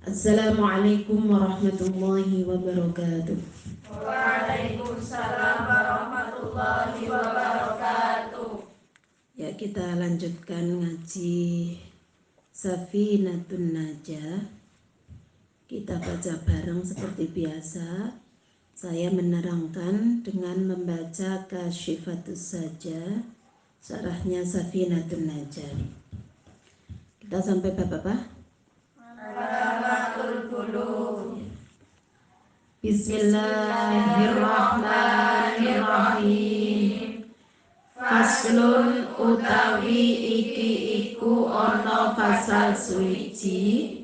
Assalamualaikum warahmatullahi wabarakatuh. Waalaikumsalam warahmatullahi wabarakatuh. Ya, kita lanjutkan ngaji Safinatun Najah. Kita baca bareng seperti biasa. Saya menerangkan dengan membaca Kasyifatus Sajah, syarahnya Safinatun Najah. Kita sampai bab apa? Alamatul Qulub. Bismillahirrahmanirrahim. Faslun utawi iki iku ana fasal suci.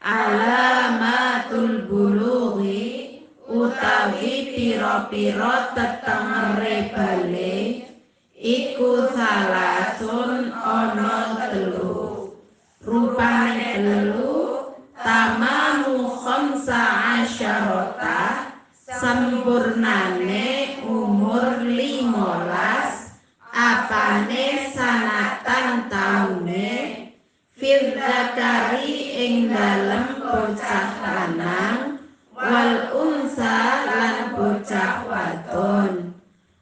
Alamatul bulughi utawi pira-pira tetengere bale iku salasun ana telu. Rupane telu, tamamu khamsa asyarota, sempurnane umur 15, apane sanatan taune, fil zakari ing dalem bocah lanang, wal unsa lan bocah wadon,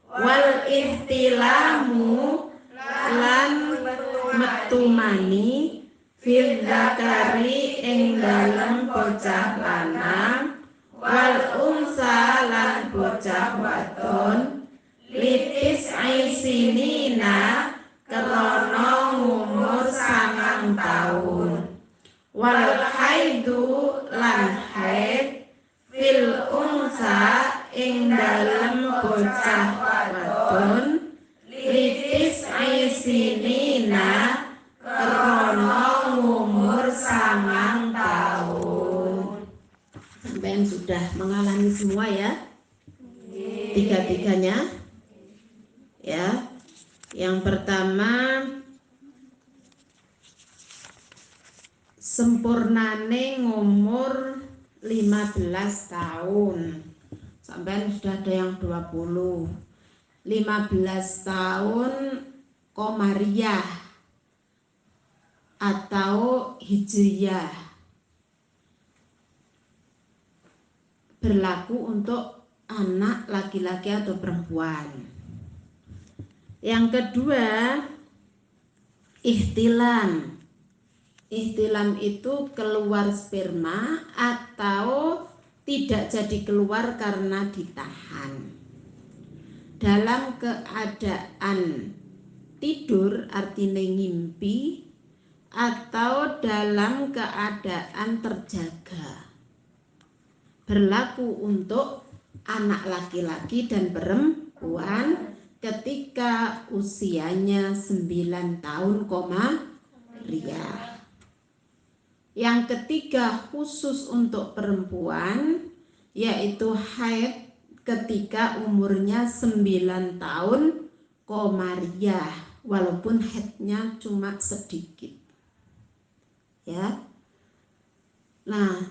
wal ihtilamu lan metu mani, fil zakari ing dalem bocah lanang, wal unsa lan bocah wadon, litis aisinina krana umur 9 taun, wal haidu lan haid fil unsa ing dalem bocah wadon, litis aisinina krana umur 9 tahun. Sampai yang sudah mengalami semua ya, tiga-tiganya ya. Yang pertama, sempurnane ngumur 15 tahun. Sampai sudah ada yang 20. 15 tahun Komariah atau Hijriyah, berlaku untuk anak laki-laki atau perempuan. Yang kedua, ihtilam. Ihtilam itu keluar sperma atau tidak jadi keluar karena ditahan. Dalam keadaan tidur artinya ngimpi, atau dalam keadaan terjaga. Berlaku untuk anak laki-laki dan perempuan ketika usianya 9 tahun Komariah. Yang ketiga khusus untuk perempuan, yaitu haid ketika umurnya 9 tahun Komariah, walaupun haidnya cuma sedikit. Ya. Nah,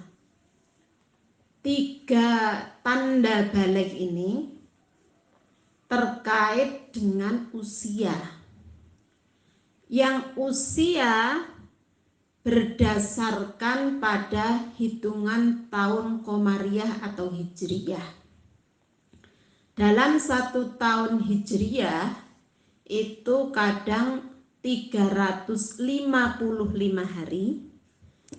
3 tanda balik ini terkait dengan usia. Yang usia berdasarkan pada hitungan tahun Komariah atau Hijriyah. Dalam 1 tahun Hijriyah itu kadang 355 hari,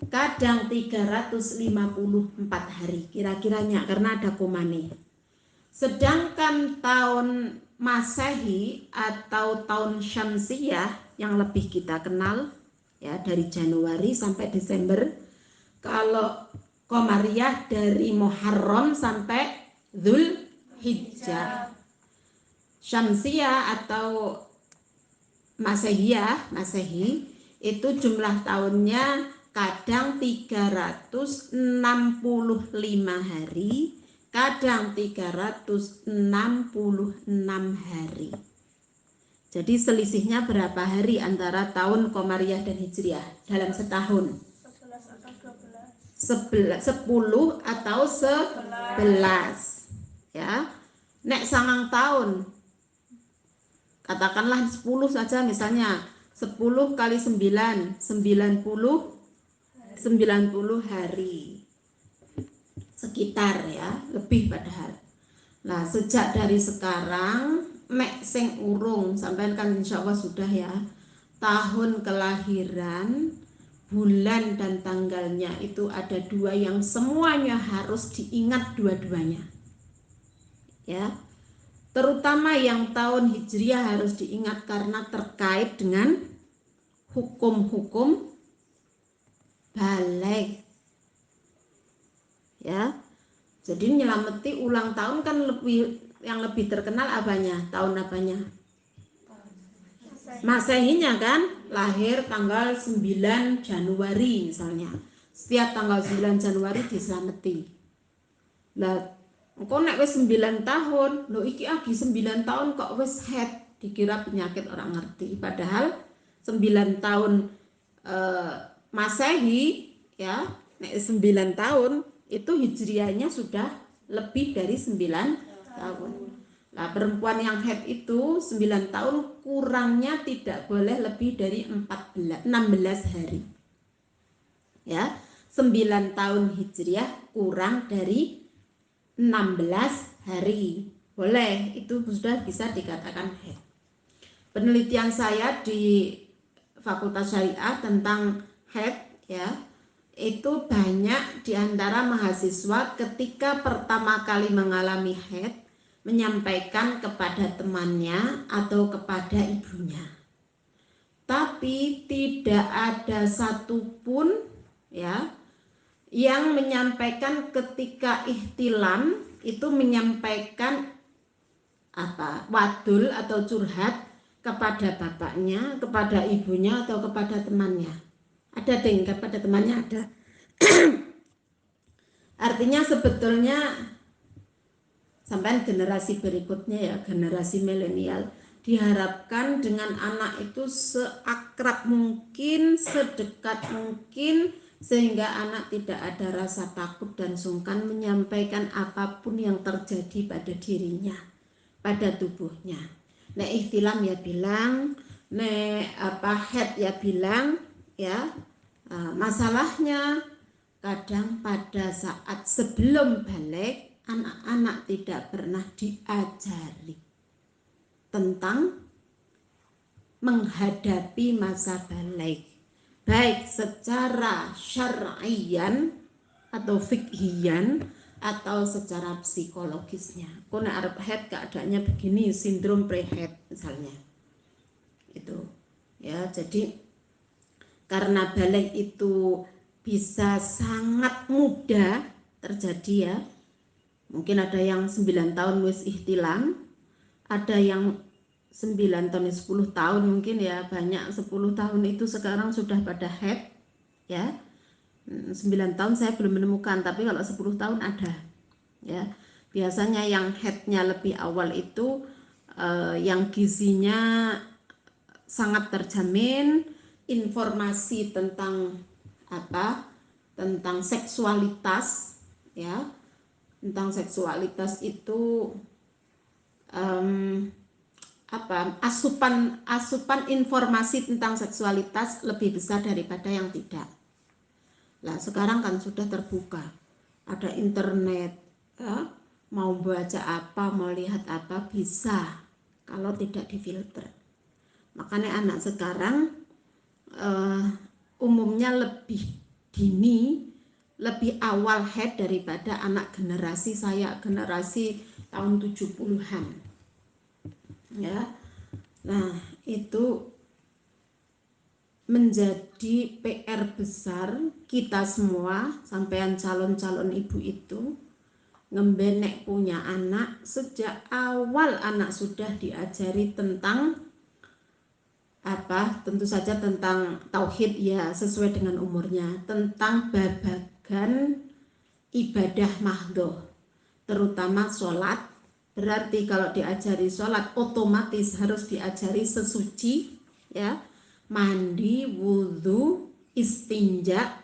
kadang 354 hari kira-kiranya karena ada komane. Sedangkan tahun Masehi atau tahun Syamsiyah yang lebih kita kenal ya, dari Januari sampai Desember. Kalau Komariah dari Muharram sampai Dzulhijjah. Syamsiyah atau Masehi itu jumlah tahunnya kadang 365 hari, kadang 366 hari. Jadi selisihnya berapa hari antara tahun Komariah dan Hijriah dalam setahun? 10 atau 11 ya. Nek 9 tahun, katakanlah 10 saja misalnya, 10 kali 9, 90 90 hari sekitar ya, lebih padahal. Nah, sejak dari sekarang mek sing urung sampean kan insya Allah sudah ya, tahun kelahiran, bulan dan tanggalnya itu ada 2 yang semuanya harus diingat dua-duanya ya, terutama yang tahun Hijriah harus diingat karena terkait dengan hukum-hukum balik ya. Jadi nyelameti ulang tahun kan yang lebih terkenal apanya? Tahun apanya? Masehinya kan, lahir tanggal 9 Januari misalnya. Setiap tanggal 9 Januari diselameti. Lah, kok nek wis 9 tahun, lho iki lagi 9 tahun kok wis head, dikira penyakit orang ngerti. Padahal 9 tahun Masehi ya, nek 9 tahun itu hijriahnya sudah lebih dari 9 tahun. Nah, perempuan yang haid itu 9 tahun kurangnya tidak boleh lebih dari 16 hari. Ya, 9 tahun hijriah kurang dari 16 hari. Boleh, itu sudah bisa dikatakan haid. Penelitian saya di Fakultas Syariah tentang haid ya, itu banyak di antara mahasiswa ketika pertama kali mengalami haid menyampaikan kepada temannya atau kepada ibunya. Tapi tidak ada satupun ya yang menyampaikan ketika ihtilam itu menyampaikan wadul atau curhat kepada bapaknya, kepada ibunya atau kepada temannya. Ada deng, kepada temannya ada. Artinya sebetulnya sampai generasi berikutnya ya, generasi milenial, diharapkan dengan anak itu seakrab mungkin, sedekat mungkin, sehingga anak tidak ada rasa takut dan sungkan menyampaikan apapun yang terjadi pada dirinya, pada tubuhnya. Nek ihtilam ya bilang, nek haid ya bilang ya. Masalahnya kadang pada saat sebelum balik anak-anak tidak pernah diajari tentang menghadapi masa balik, baik secara syar'iyan atau fikhiyan atau secara psikologisnya. Kone arep haid keadaannya begini, sindrom pre-haid misalnya. Itu ya, jadi karena balik itu bisa sangat mudah terjadi ya. Mungkin ada yang 9 tahun wis ihtilam, ada yang 9 tahun 10 tahun mungkin ya, banyak 10 tahun itu sekarang sudah pada haid ya. 9 tahun saya belum menemukan, tapi kalau 10 tahun ada ya. Biasanya yang haidnya lebih awal itu yang gizinya sangat terjamin, informasi tentang tentang seksualitas ya, tentang seksualitas itu asupan informasi tentang seksualitas lebih besar daripada yang tidak. Nah, sekarang kan sudah terbuka, ada internet ya, mau baca apa, mau lihat apa bisa kalau tidak difilter. Makanya anak sekarang umumnya lebih dini, lebih awal haid daripada anak generasi saya, generasi tahun 70-an ya. Nah, itu menjadi PR besar kita semua, sampean calon-calon ibu itu ngembenek punya anak, sejak awal anak sudah diajari tentang tentu saja tentang tauhid ya, sesuai dengan umurnya, tentang babagan ibadah mahdhoh, terutama sholat. Berarti kalau diajari sholat otomatis harus diajari sesuci ya, mandi, wudhu, istinja,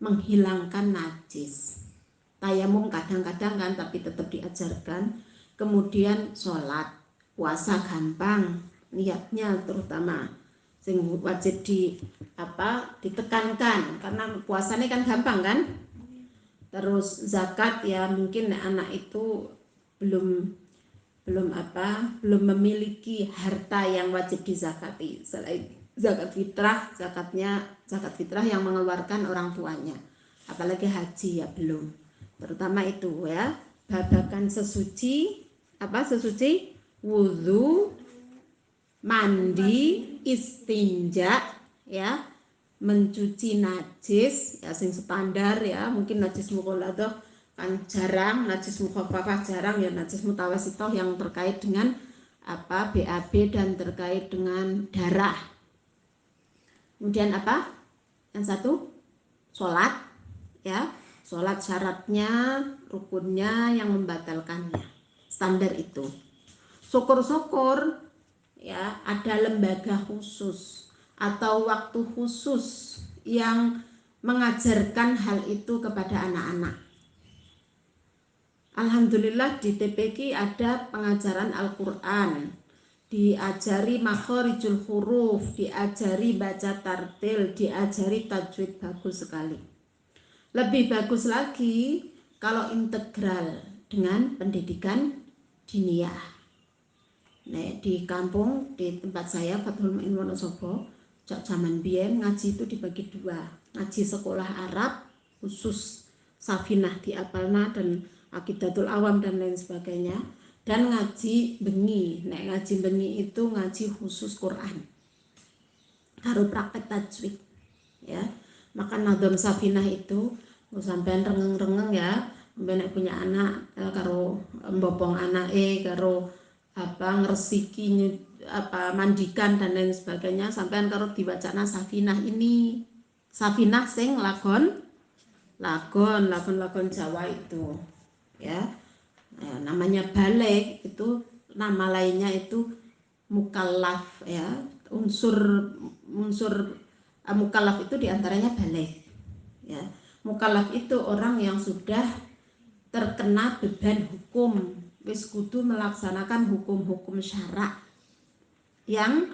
menghilangkan najis, tayamum kadang-kadang kan, tapi tetap diajarkan. Kemudian sholat, puasa gampang niatnya terutama, sing wajib ditekankan karena puasanya kan gampang kan. Terus zakat ya mungkin anak itu belum memiliki harta yang wajib dizakati. Selain zakat fitrah yang mengeluarkan orang tuanya. Apalagi haji ya belum. Terutama itu ya, babakan sesuci wudu, mandi, istinja ya, mencuci najis ya sing standar ya, mungkin najis mughaladah kan jarang, najis mukhaffafah jarang ya, najis mutawasithah yang terkait dengan BAB dan terkait dengan darah. Kemudian yang satu sholat ya, sholat syaratnya, rukunnya, yang membatalkannya, standar itu. Syukur-syukur ya ada lembaga khusus atau waktu khusus yang mengajarkan hal itu kepada anak-anak. Alhamdulillah di TPQ ada pengajaran Al-Quran, diajari makhorijul huruf, diajari baca tartil, diajari tajwid, bagus sekali. Lebih bagus lagi kalau integral dengan pendidikan diniyah. Nah, di kampung di tempat saya Fathul Mu'in Wonosobo, zaman biyen ngaji itu dibagi dua, ngaji sekolah Arab khusus Safinah di Apalna dan Aqidatul Awam dan lain sebagainya, dan ngaji bengi. Nah, ngaji bengi itu ngaji khusus Quran karo praktek tajwid ya. Maka Nadham Safinah itu sampean rengeng-rengeng ya, nek punya anak karo mbopong anake, karo ngresiki mandikan dan lain sebagainya, sampean karo diwacana Safinah ini. Safinah sing lagon Jawa itu ya. Namanya balik itu, nama lainnya itu mukallaf ya. Unsur mukallaf itu diantaranya balik ya. Mukallaf itu orang yang sudah terkena beban hukum, wis kudu melaksanakan hukum-hukum syarak yang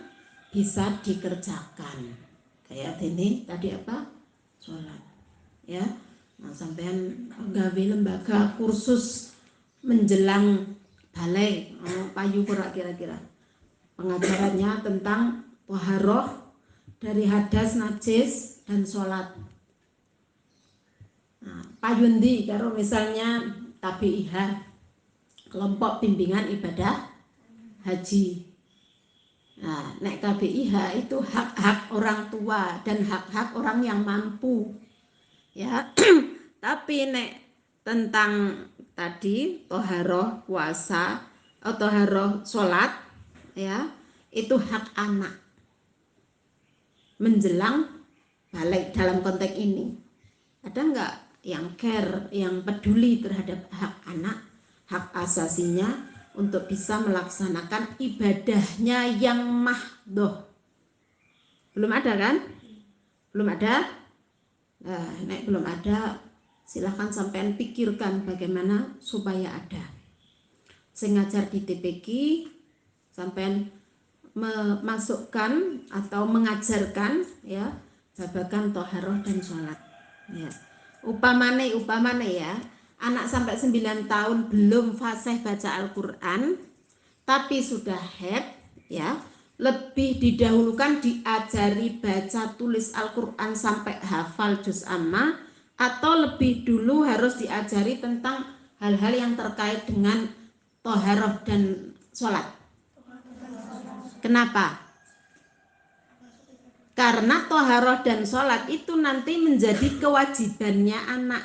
bisa dikerjakan. Kayak ini tadi sholat ya. Nah, sampean gawe lembaga kursus menjelang balai, payu kira-kira pengajarannya tentang toharoh dari hadas, najis, dan sholat. Nah, payundi karo misalnya KBIH, kelompok bimbingan ibadah haji. Nah, nek KBIH itu hak-hak orang tua dan hak-hak orang yang mampu ya. Tapi nek tentang tadi toharoh puasa atau toharoh sholat ya, itu hak anak menjelang balik. Dalam konteks ini ada nggak yang care, yang peduli terhadap hak anak, hak asasinya untuk bisa melaksanakan ibadahnya yang mahdoh? Belum ada kan? Belum ada. Nah, nek belum ada, silahkan sampean pikirkan bagaimana supaya ada. Sing ngajar di TPQ sampean memasukkan atau mengajarkan ya babagan toharoh dan sholat ya. Upamane ya, anak sampai 9 tahun belum fasih baca Al-Quran tapi sudah haid ya, lebih didahulukan diajari baca tulis Al-Quran sampai hafal juz amma, atau lebih dulu harus diajari tentang hal-hal yang terkait dengan toharoh dan sholat? Kenapa? Karena toharoh dan sholat itu nanti menjadi kewajibannya anak.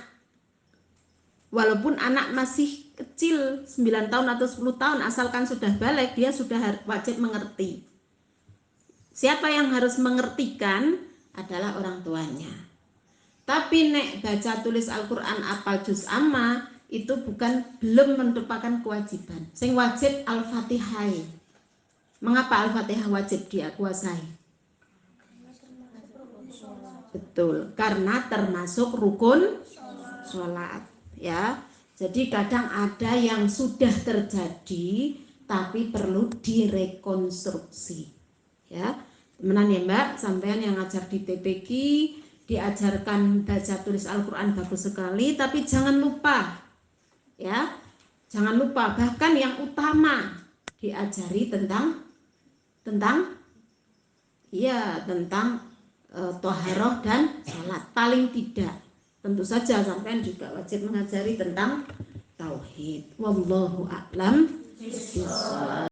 Walaupun anak masih kecil 9 tahun atau 10 tahun, asalkan sudah balik, dia sudah wajib mengerti. Siapa yang harus mengertikan adalah orang tuanya. Tapi nek baca tulis Al-Quran apal juz amma itu belum merupakan kewajiban. Sing wajib Al-Fatihah. Mengapa Al-Fatihah wajib dia kuasai? Betul, karena termasuk rukun sholat ya. Jadi kadang ada yang sudah terjadi tapi perlu direkonstruksi ya. Menan ya Mbak, sampean yang ngajar di TPQ diajarkan baca tulis Al-Quran bagus sekali, tapi jangan lupa ya, jangan lupa bahkan yang utama diajari tentang ya tentang toharoh dan sholat paling tidak. Tentu saja sampean juga wajib mengajari tentang tauhid. Wallahu a'lam bishawab.